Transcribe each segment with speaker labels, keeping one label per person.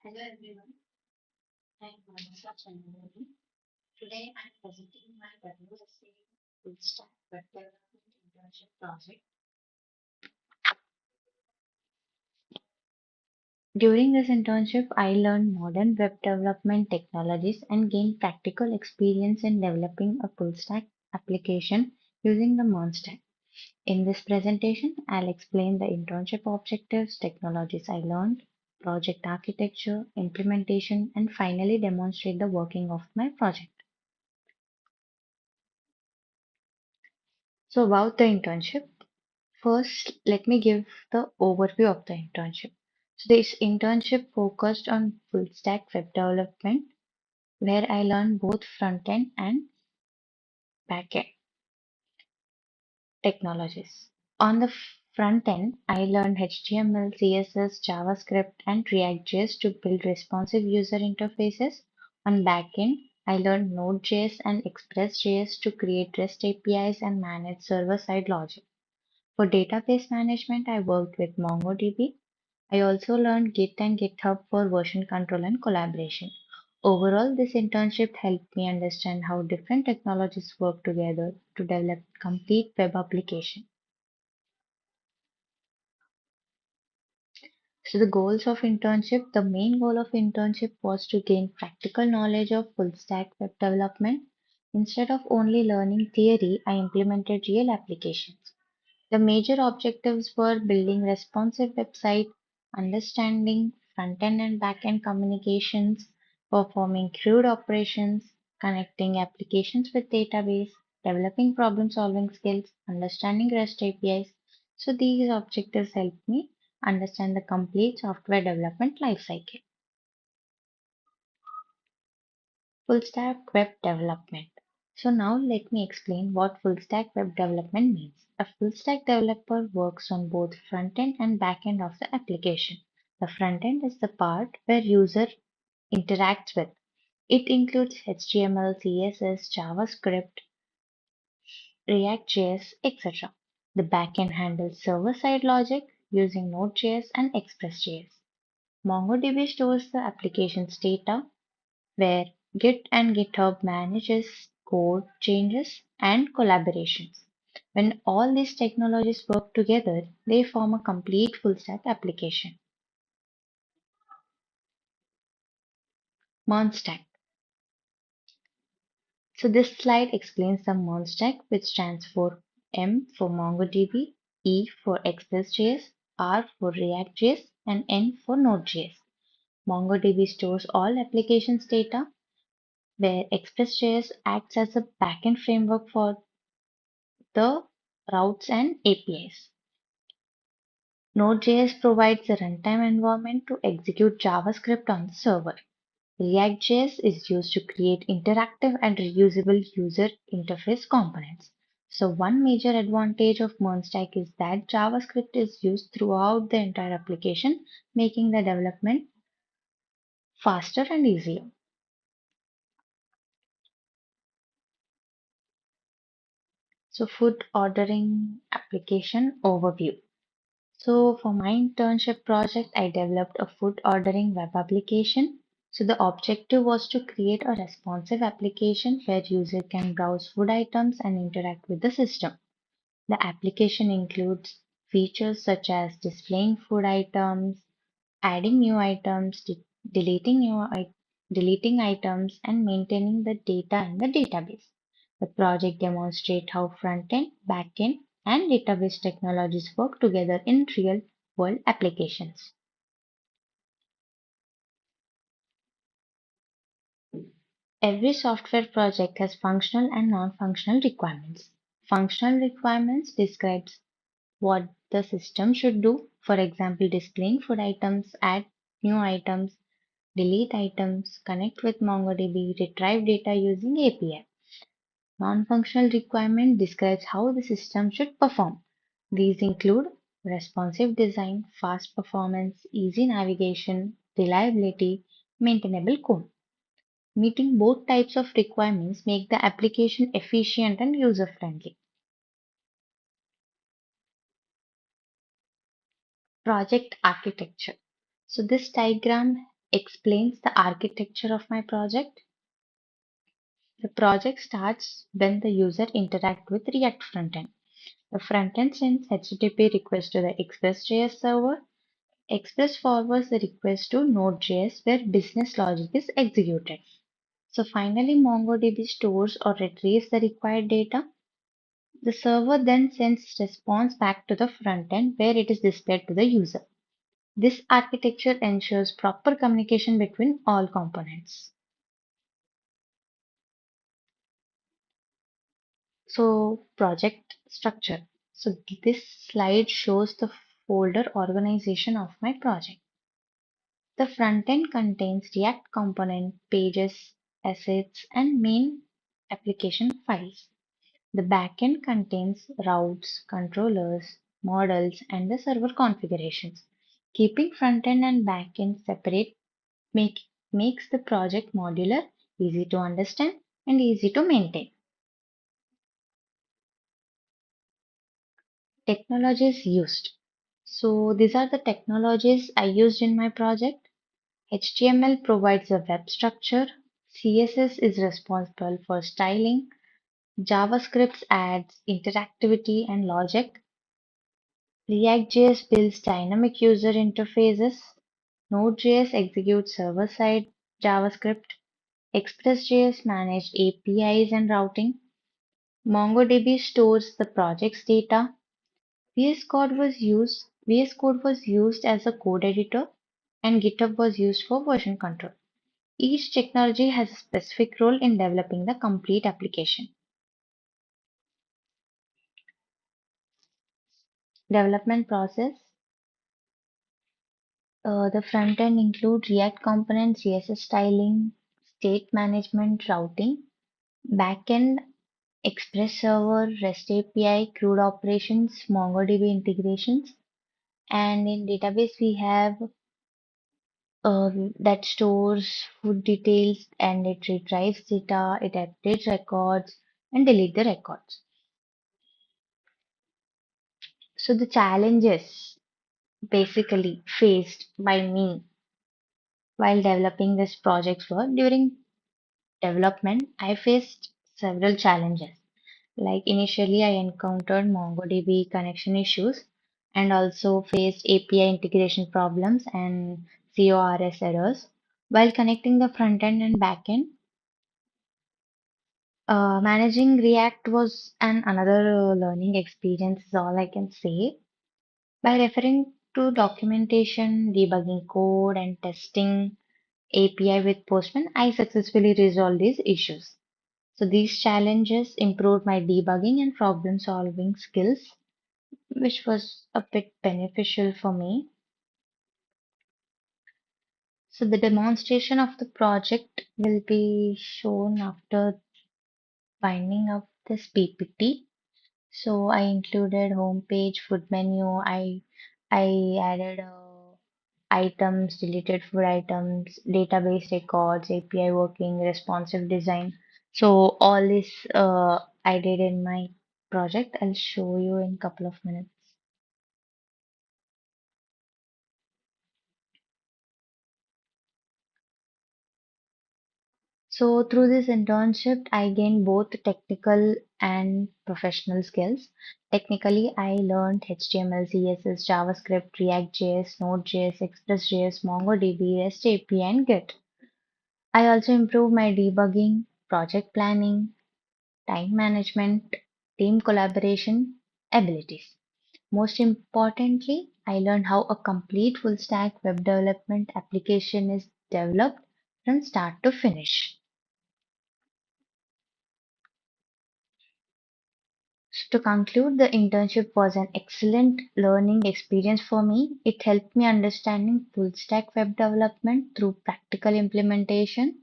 Speaker 1: Hello everyone, I'm Vanessa Chandani. Today I'm presenting my WSA full stack web development internship project. During this internship, I learned modern web development technologies and gained practical experience in developing a full stack application using the MERN stack. In this presentation, I'll explain the internship objectives, technologies I learned, project architecture, implementation, and finally demonstrate the working of my project. So about the internship, first let me give the overview of the internship. So this internship focused on full stack web development where I learned both front end and back end technologies. On the front end, I learned HTML, CSS, JavaScript, and React.js to build responsive user interfaces. On back end, I learned Node.js and Express.js to create REST APIs and manage server-side logic. For database management, I worked with MongoDB. I also learned Git and GitHub for version control and collaboration. Overall, this internship helped me understand how different technologies work together to develop complete web application. So the goals of internship, the main goal of internship was to gain practical knowledge of full stack web development. Instead of only learning theory, I implemented real applications. The major objectives were building responsive website, understanding front-end and back-end communications, performing CRUD operations, connecting applications with database, developing problem-solving skills, understanding REST APIs. So these objectives helped me understand the complete software development lifecycle. Full stack web development. So now let me explain what full stack web development means. A full stack developer works on both front end and back end of the application. The front end is the part where user interacts with. It includes HTML, CSS, JavaScript, React.js, etc. The back end handles server-side logic using Node.js and Express.js. MongoDB stores the application's data where Git and GitHub manages code changes and collaborations. When all these technologies work together, they form a complete full stack application. MERN stack. So this slide explains the MERN stack, which stands for M for MongoDB, E for Express.js, R for React.js, and N for Node.js. MongoDB stores all applications data, where Express.js acts as a backend framework for the routes and APIs. Node.js provides a runtime environment to execute JavaScript on the server. React.js is used to create interactive and reusable user interface components. So one major advantage of MERN stack is that JavaScript is used throughout the entire application, making the development faster and easier. So food ordering application overview. So for my internship project, I developed a food ordering web application. So the objective was to create a responsive application where user can browse food items and interact with the system. The application includes features such as displaying food items, adding new items, deleting items, and maintaining the data in the database. The project demonstrates how front-end, back-end, and database technologies work together in real-world applications. Every software project has functional and non-functional requirements. Functional requirements describes what the system should do, for example, displaying food items, add new items, delete items, connect with MongoDB, retrieve data using API. Non-functional requirement describes how the system should perform. These include responsive design, fast performance, easy navigation, reliability, maintainable code. Meeting both types of requirements make the application efficient and user-friendly. Project architecture. So this diagram explains the architecture of my project. The project starts when the user interacts with React frontend. The frontend sends HTTP request to the Express.js server. Express forwards the request to Node.js where business logic is executed. So finally, MongoDB stores or retrieves the required data. The server then sends response back to the frontend where it is displayed to the user. This architecture ensures proper communication between all components. So project structure. So this slide shows the folder organization of my project. The frontend contains React component, pages, assets, and main application files. The backend contains routes, controllers, models, and the server configurations. Keeping frontend and backend separate make, makes the project modular, easy to understand, and easy to maintain. Technologies used. So these are the technologies I used in my project. HTML provides a web structure. CSS is responsible for styling. JavaScript adds interactivity and logic. React.js builds dynamic user interfaces. Node.js executes server-side JavaScript. Express.js manages APIs and routing. MongoDB stores the project's data. VS Code was used as a code editor, and GitHub was used for version control. Each technology has a specific role in developing the complete application. Development process. The front end includes React components, CSS styling, state management, routing. Backend, Express server, REST API, CRUD operations, MongoDB integrations. And in database, we have that stores food details and it retrieves data, it updates records and delete the records. So the challenges basically faced by me while developing this project were during development, I faced several challenges. Like initially, I encountered MongoDB connection issues and also faced API integration problems and CORS errors. While connecting the front end and back end, managing React was an another learning experience, is all I can say. By referring to documentation, debugging code, and testing API with Postman, I successfully resolved these issues. So these challenges improved my debugging and problem solving skills, which was a bit beneficial for me. So the demonstration of the project will be shown after binding up this PPT. So I included homepage, food menu. I added items, deleted food items, database records, API working, responsive design. So all this I did in my project. I'll show you in couple of minutes. So through this internship, I gained both technical and professional skills. Technically, I learned HTML, CSS, JavaScript, React.js, Node.js, Express.js, MongoDB, REST API, and Git. I also improved my debugging, project planning, time management, team collaboration abilities. Most importantly, I learned how a complete full stack web development application is developed from start to finish. So to conclude, the internship was an excellent learning experience for me. It helped me understanding full stack web development through practical implementation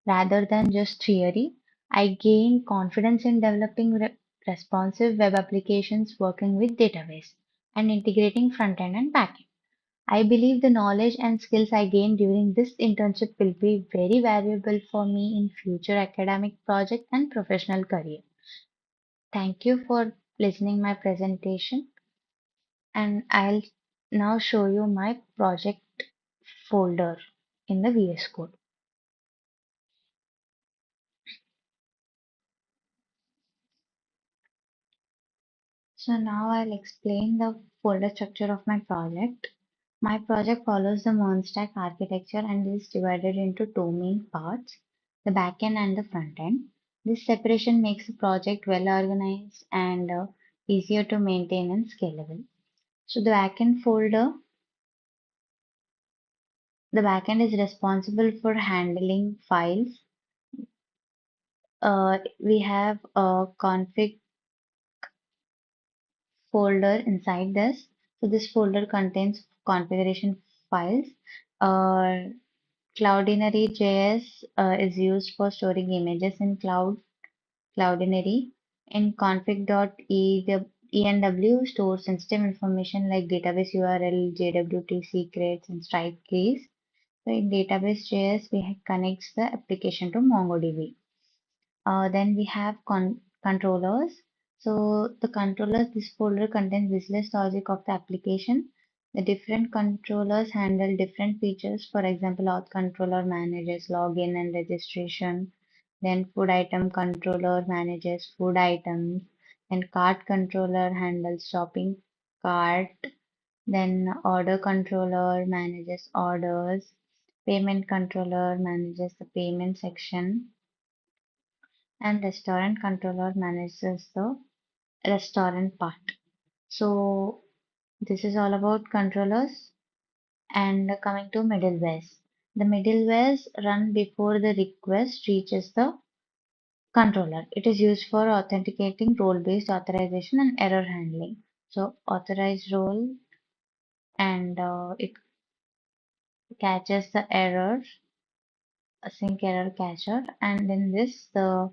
Speaker 1: rather than just theory. I gained confidence in developing responsive web applications working with database and integrating front end and back end. I believe the knowledge and skills I gained during this internship will be very valuable for me in future academic project and professional career. Thank you for listening my presentation and I'll now show you my project folder. in the VS Code. So now I'll explain the folder structure of my project. My project follows the MERN stack architecture and is divided into two main parts, the backend and the frontend. This separation makes the project well organized and easier to maintain and scalable. So the backend is responsible for handling files. We have a config folder inside this. So this folder contains configuration files. Uh, Cloudinary.js is used for storing images in Cloudinary. In config.enw stores sensitive information like database URL, JWT secrets, and stripe keys. So in database.js, connects the application to MongoDB. Then we have controllers. So the controllers, this folder contains business logic of the application. The different controllers handle different features. For example, auth controller manages login and registration. Then food item controller manages food items. Then cart controller handles shopping cart. Then order controller manages orders. Payment controller manages the payment section, and restaurant controller manages the restaurant part. So this is all about controllers. And coming to middlewares. The middlewares run before the request reaches the controller. It is used for authenticating role-based authorization and error handling. So authorized role, and it catches the error, async error catcher, and in this the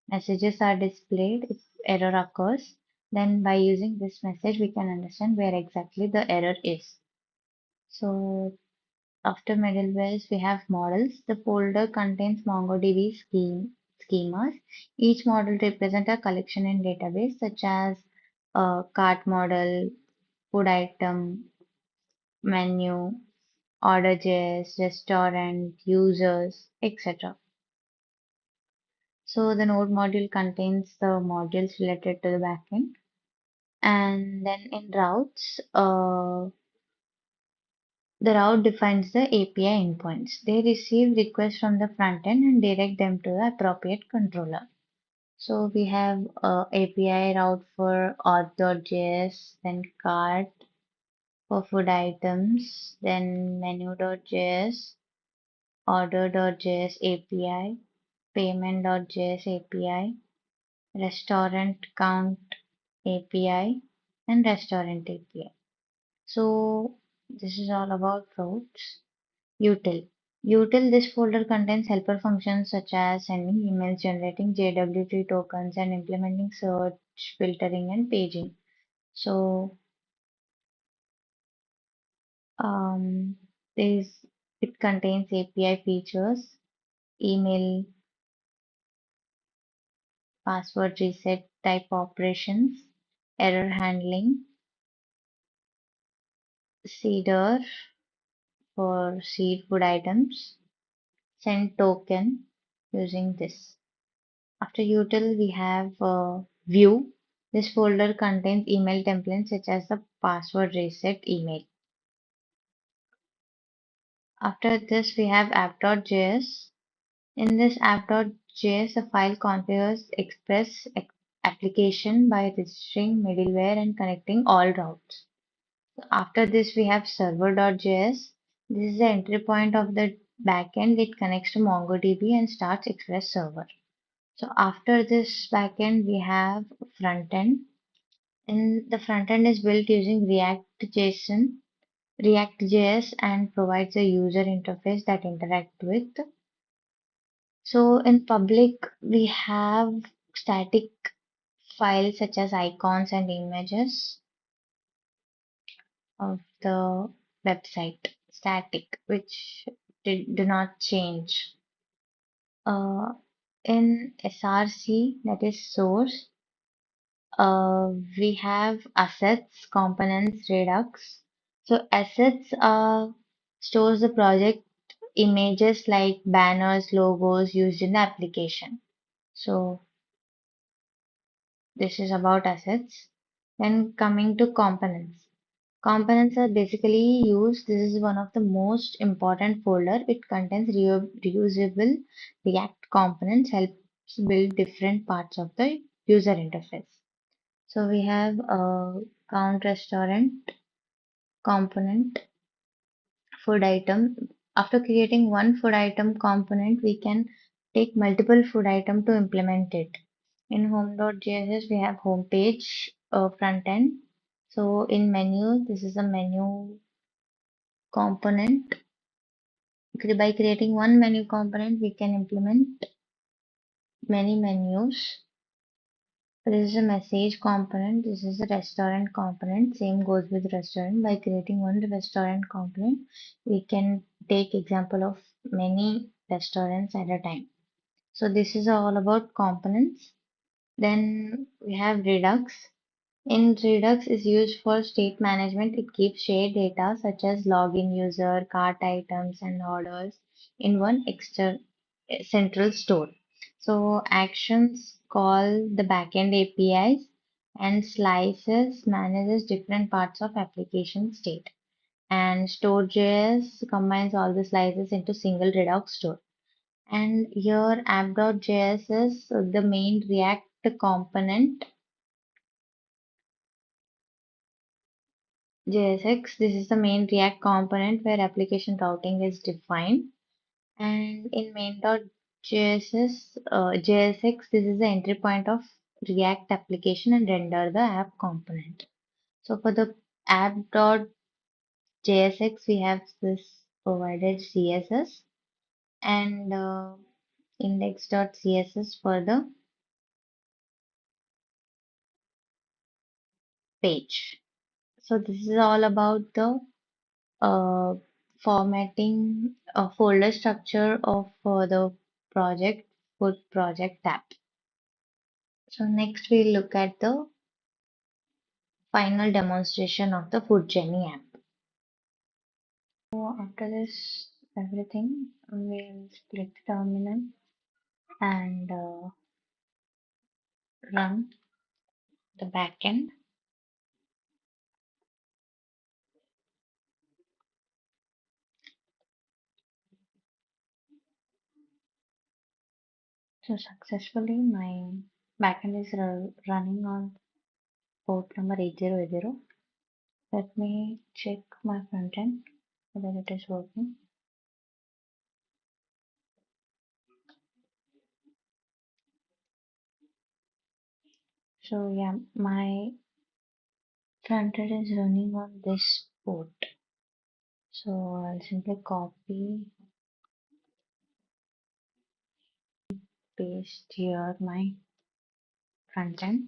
Speaker 1: messages are displayed if error occurs. Then by using this message we can understand where exactly the error is. So after middlewares we have models. The folder contains MongoDB schemas. Each model represents a collection in database such as cart model, food item, menu, order.js, restaurant, users, etc. So the node module contains the modules related to the backend. And then in routes, the route defines the API endpoints. They receive requests from the front end and direct them to the appropriate controller. So we have API route for auth.js, then cart for food items, then menu.js, order.js API, payment.js API, restaurant count API, and restaurant API. So this is all about routes. Util. Util, this folder contains helper functions such as sending emails, generating JWT tokens, and implementing search, filtering, and paging. So um, this it contains API features, email, password reset type operations, error handling, seeder for seed food items, send token using this. After util, we have view. This folder contains email templates such as the password reset email. After this, we have app.js. In this app.js, the file configures Express application by registering middleware and connecting all routes. After this, we have server.js. This is the entry point of the backend. It connects to MongoDB and starts Express server. So after this backend, we have frontend. And the frontend is built using React.js and provides a user interface that interact with. So in public, we have static files such as icons and images of the website, static, which do not change. Uh, in SRC, that is source, we have assets, components, Redux. So assets stores the project images like banners, logos used in the application. So this is about assets. Then coming to components. Components are basically used. This is one of the most important folder. It contains reusable React components, helps build different parts of the user interface. So we have a count restaurant component, food item. After creating one food item component, we can take multiple food item to implement it. In home.js, we have home page, front end. So in menu, this is a menu component. By creating one menu component, we can implement many menus. This is a message component. This is a restaurant component. Same goes with restaurant. By creating one restaurant component, we can take example of many restaurants at a time. So this is all about components. Then we have Redux. In Redux is used for state management. It keeps shared data such as login user, cart items, and orders in one central store. So actions call the backend APIs and slices manages different parts of application state. And store.js combines all the slices into single Redux store. And here app.js is the main React component. JSX, this is the main React component where application routing is defined. And in main.js, JSX, this is the entry point of React application and render the app component. So for the app.jsx, we have this provided CSS and index.css for the page. So this is all about the uh, formatting folder structure of the project food project tab. So next we'll look at the final demonstration of the food journey app. So after this everything, we'll split the terminal and run the backend. So successfully my backend is running on port number 8080. Let me check my frontend whether it is working. So yeah, my frontend is running on this port. So I'll simply copy, paste here my frontend.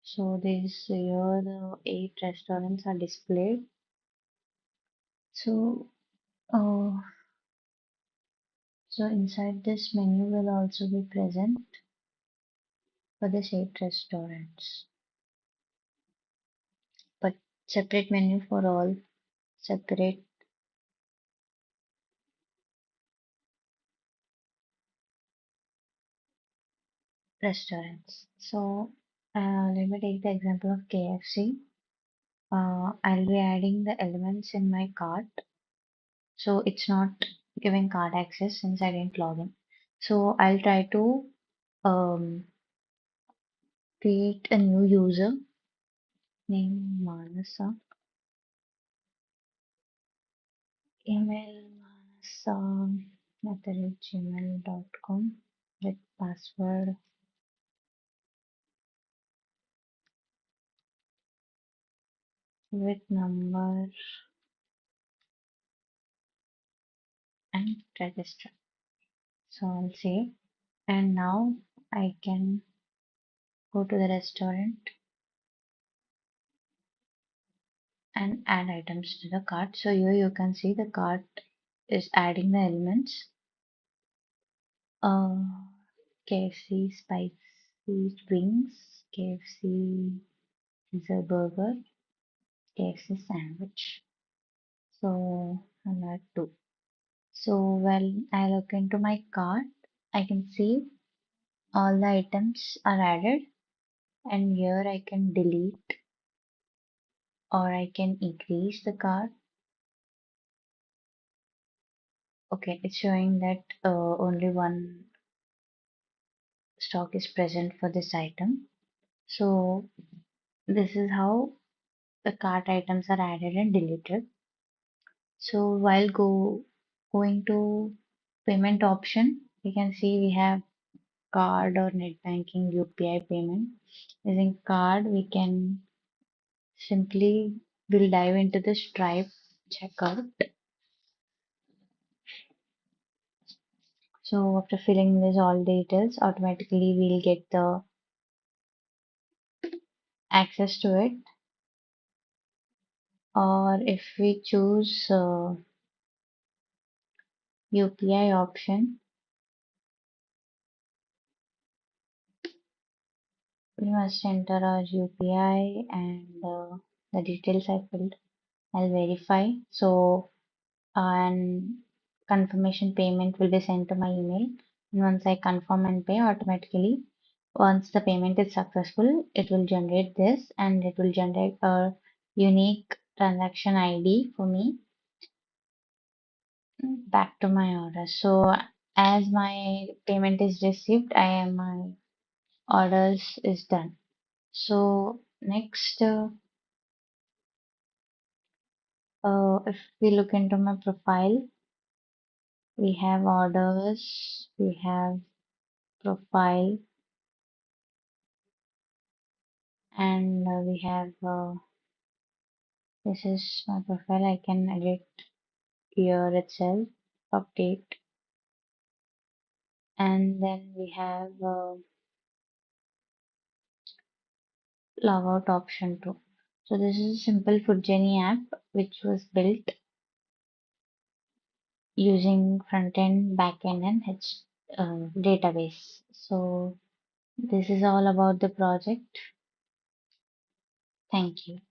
Speaker 1: So this here the 8 restaurants are displayed. So so inside this menu will also be present for the 8 restaurants, but separate menu for all separate restaurants. So let me take the example of KFC. I'll be adding the elements in my cart. So it's not giving cart access since I didn't log in. So I'll try to um, create a new user name Manasa, email manasa@gmail.com with password with number and register. So I'll save, and now I can go to the restaurant and add items to the cart. So here you can see the cart is adding the elements. Uh, KFC spicy wings, KFC pizza burger, KFC sandwich. So I'll that too. So when I look into my cart, I can see all the items are added, and here I can delete or I can increase the cart. Okay, it's showing that only one stock is present for this item. So this is how the cart items are added and deleted. So while going to payment option, we can see we have card or net banking UPI payment. Using card, we can simply will dive into the Stripe checkout. So after filling this all details, automatically we'll get the access to it. Or if we choose UPI option, we must enter our UPI and the details I filled. I'll verify. So and confirmation payment will be sent to my email. And once I confirm and pay, automatically, once the payment is successful, it will generate this and it will generate a unique transaction ID for me back to my order. So as my payment is received, my orders is done. So next, if we look into my profile, we have orders, we have profile, and we have this is my profile. I can edit here itself, update, and then we have logout option too. So this is a simple food journey app which was built using frontend, backend, and database. So this is all about the project. Thank you.